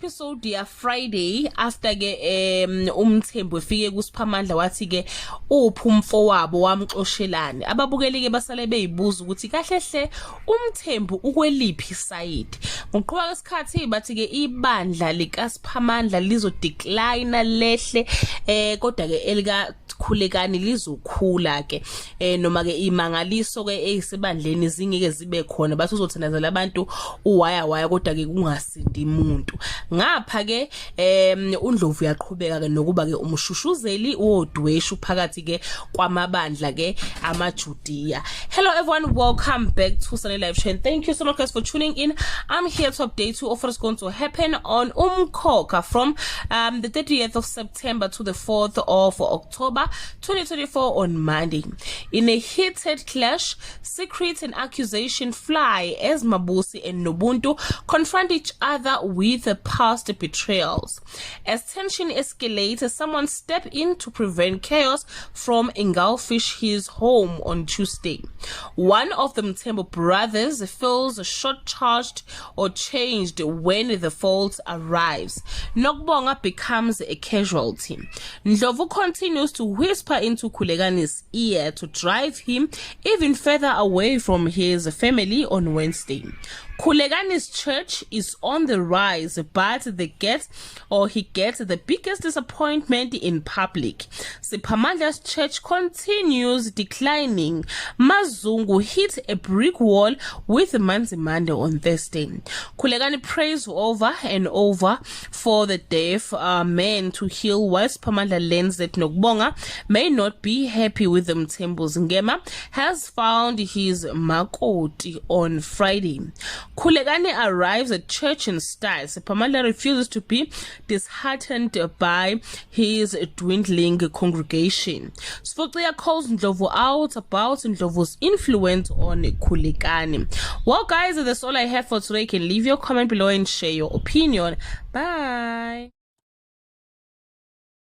episode ya Friday after ke umthembu efike kuSiphamandla wathi ke uphi umfowabo wamxoshelana ababukeli ke basale beyibuza ukuthi kahle hle umthembu ukweliphi side ngokuqhubeka kwesikhathi bathi ke ibandla likaSiphamandla lizo decline lehle kodwa ke elika khulekani lizokhula ke noma ke imangaliso ke eyisebandleni zingeke zibe khona bathi uzothandazela abantu uwaya kodwa ke kungasindi umuntu ngapha ke uNdlovu yaqhubeka ke nokuba ke umshushuzeli wodweshu phakathi ke kwamabandla ke amaJudiya. Hello everyone, welcome back to Sunday Live Show. Thank you so much guys for tuning in. I'm here to update you of what's going to happen on Umkhokha from the 30th of September to the 4th of October 2024 on Monday. In a heated clash, secrets and accusation fly as Mabusi and Nobuntu confront each other with past betrayals. As tension escalates, someone stepped in to prevent chaos from engulfish his home on Tuesday. One of the Mthembu brothers feels short-charged or changed when the fault arrives. Nokubonga becomes a casualty. Ndlovu continues to whisper into Khulekani's ear to drive him even further away from his family on Wednesday. Khulekani's church is on the rise, but he gets the biggest disappointment in public. Siphamandla's church continues declining. Mazungu hit a brick wall with Manzimande on Thursday. Khulekani prays over and over for the deaf man to heal, whilst Siphamandla learns that Nokubonga may not be happy with the Mthembu's Ngema has found his makoti on Friday. Khulekani arrives at church in style. Siphamandla refuses to be disheartened by his dwindling congregation. Sfoxia calls Ndlovu out about Ndlovu's influence on Khulekani. Well guys, that's all I have for today. You can leave your comment below and share your opinion. Bye.